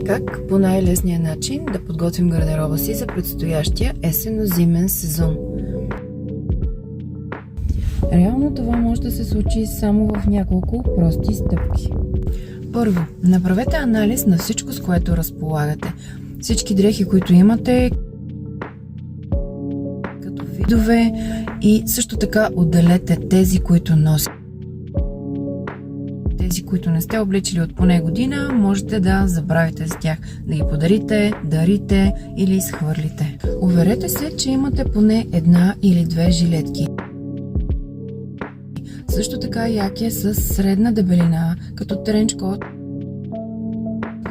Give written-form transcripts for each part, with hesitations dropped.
Как по най-лесния начин да подготвим гардероба си за предстоящия есенно-зимен сезон? Реално това може да се случи само в няколко прости стъпки. Първо, направете анализ на всичко, с което разполагате. Всички дрехи, които имате, като видове, и също така отделете тези, които носите. Тези, които не сте обличали от поне година, можете да забравите за тях, да ги подарите, дарите или изхвърлите. Уверете се, че имате поне една или две жилетки. Също така якия с средна дебелина, като тренчкот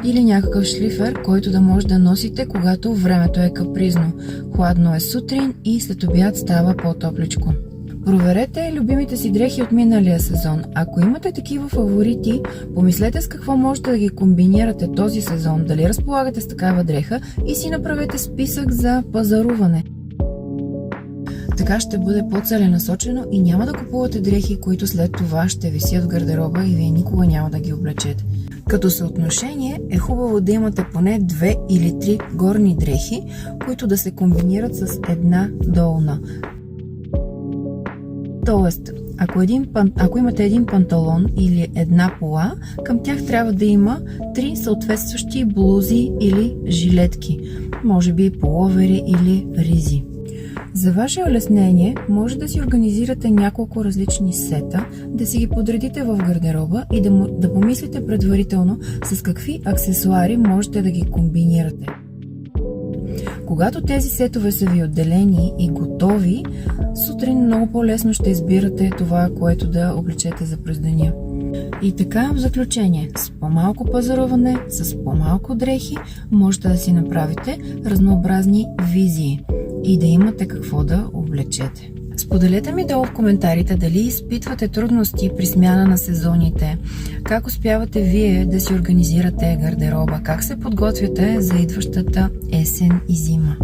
или някакъв шлифер, който да може да носите, когато времето е капризно. Хладно е сутрин и след обяд става по-топличко. Проверете любимите си дрехи от миналия сезон. Ако имате такива фаворити, помислете с какво можете да ги комбинирате този сезон, дали разполагате с такава дреха и си направете списък за пазаруване. Така ще бъде по-целенасочено и няма да купувате дрехи, които след това ще висят в гардероба и вие никога няма да ги облечете. Като съотношение е хубаво да имате поне 2 или 3 горни дрехи, които да се комбинират с една долна. Тоест, ако имате един панталон или една пола, към тях трябва да има 3 съответстващи блузи или жилетки, може би половери или ризи. За ваше улеснение може да си организирате няколко различни сета, да си ги подредите в гардероба и да помислите предварително с какви аксесуари можете да ги комбинирате. Когато тези сетове са ви отделени и готови, сутрин много по-лесно ще избирате това, което да облечете за през деня. И така, в заключение, с по-малко пазаруване, с по-малко дрехи, можете да си направите разнообразни визии и да имате какво да облечете. Споделете ми долу в коментарите дали изпитвате трудности при смяна на сезоните, как успявате вие да си организирате гардероба, как се подготвяте за идващата есен и зима.